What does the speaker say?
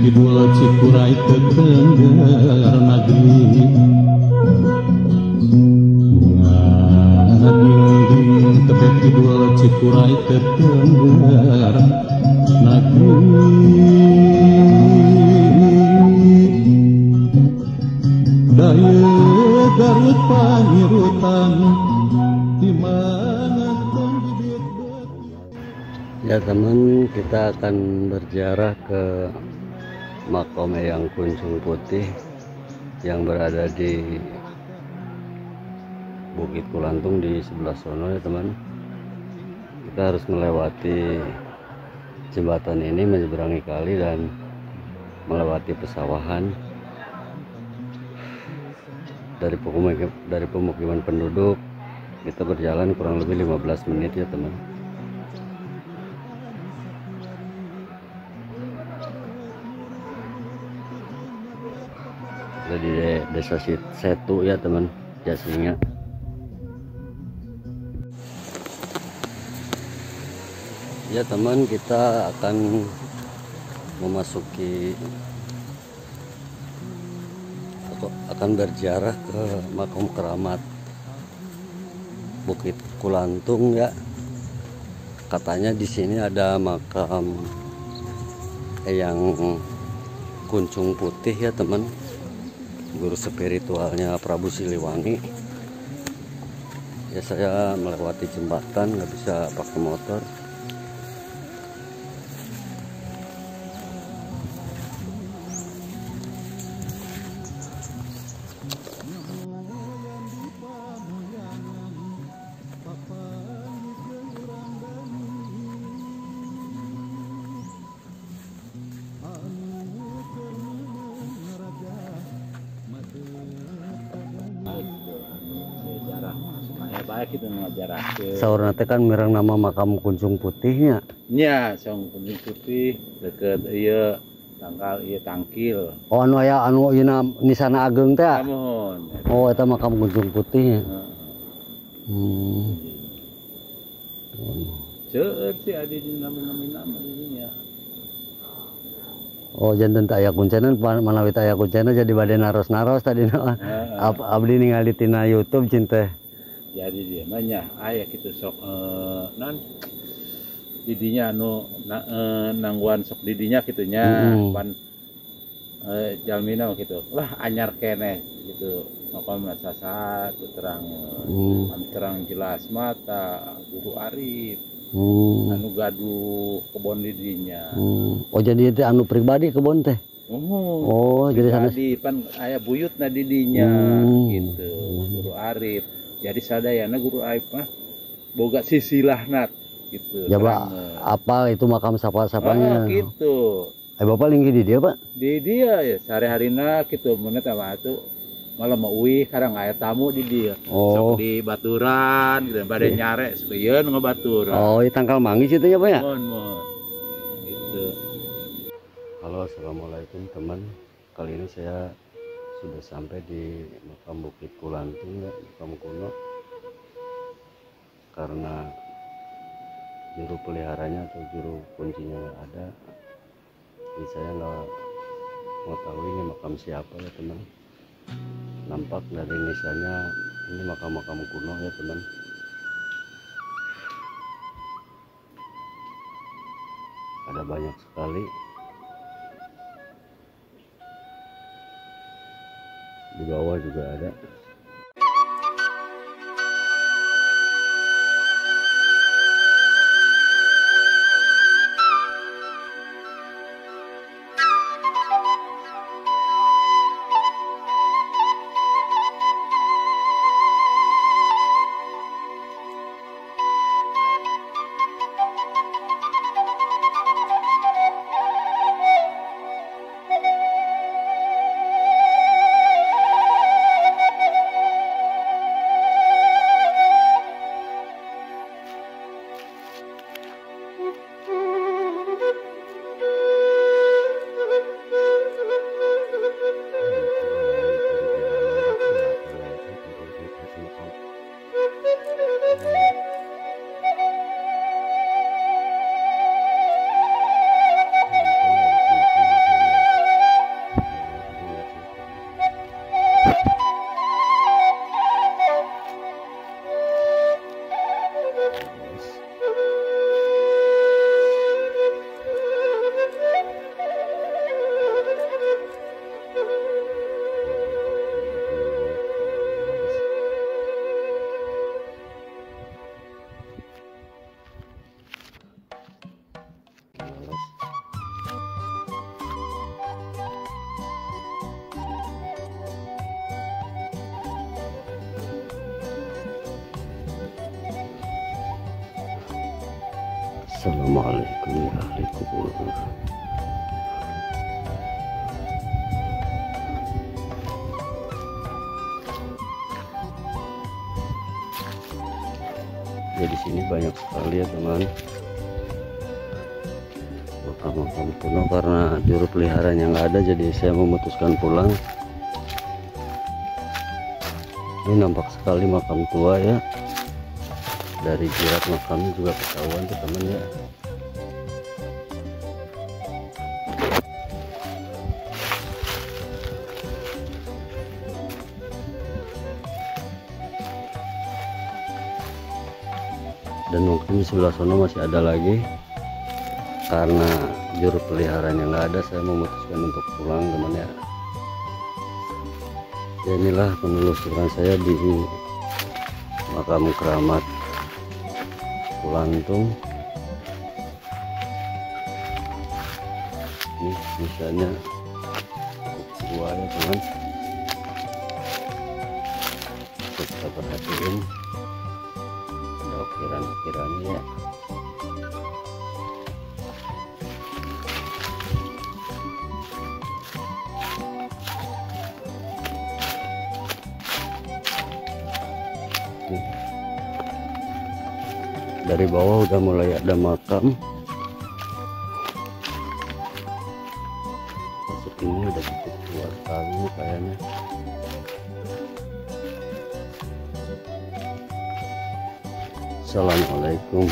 Kidul Cikuray teu Tengger Nagri ngadingging tebet Kidul Cikuray teu Tengger Nagri daya Garut Pangirutan dimanapun bibit. Ya teman, kita akan berziarah ke makam Eyang Kuncung Putih yang berada di Bukit Kulantung di sebelah sono ya teman. Kita harus melewati jembatan ini, menyeberangi kali dan melewati pesawahan. Dari pemukiman penduduk kita berjalan kurang lebih 15 menit ya teman. Di desa Setu ya teman, Jasinga. Ya teman, kita akan memasuki atau akan berziarah ke makam keramat Bukit Kulantung ya. Katanya di sini ada makam Eyang Kuncung Putih ya teman, guru spiritualnya Prabu Siliwangi. Ya saya melewati jembatan, nggak bisa pakai motor. Baik itu ngajarah Saur nate kan mirang nama makam Kuncung Putihnya. nya Song Kuning Putih deket ieu tanggal ieu Tangkil. Oh anu aya anu ieu nisana ageng teh. Namun Oh eta makam Kuncung Putihnya. Seueur sih adi di nama ininya. Oh janten teh aya kuncena manawi teh aya kuncena jadi bade naros-naros tadi abdi ningali tina YouTube cinta. Jadi dia banyak aya kitu sok non didinya anu nangguan sok didinya kitunya pan jalmina gitu lah anyar keneh gitu makam sasat terang terang jelas mata Guru Arif anu gaduh kebon didinya. Oh jadi itu anu pribadi kebon teh. Oh jadi sana pan aya buyutna didinya gitu Guru Arif. Jadi sadayana Guru Arif mah boga sisilahnat gitu. Coba apa itu makam sapa-sapanya? Oh, gitu. Bapak linggi di dia, Pak? Di dia ya sehari-harina gitu mun eta mah atuh malam mau uih karang aya tamu di dia. Sok di baturan gitu bade nyare supieun ngabaturan. Oh, di Tangkal Manggis itu ya, Pak ya? Mon. Gitu. Halo, assalamualaikum teman. Kali ini saya sudah sampai di makam Bukit Kulantung ya, makam kuno. Karena juru peliharanya atau juru kuncinya nggak ada, jadi saya nggak mau tahu ini makam siapa ya teman. Nampak dari nisannya ini makam-makam kuno ya teman. Ada banyak sekali. Di bawah juga ada. males. Assalamualaikum warahmatullahi wabarakatuh. Ya di sini banyak sekali ya teman, makam-makam kuno. Karena juru peliharaan yang nggak ada, jadi saya memutuskan pulang. Ini nampak sekali makam tua ya. Dari jirat makamnya juga ketahuan tuh teman ya. Dan mungkin di sebelah sana masih ada lagi. Karena juru peliharaan yang nggak ada, saya memutuskan untuk pulang teman ya. Ya inilah penelusuran saya di makam keramat Pulantung. Ini misalnya gua ya teman, kita perhatiin ada ukiran-ukirannya ya. Dari bawah udah mulai ada makam. Masuk ini udah cukup luas sekali kayaknya. Assalamualaikum.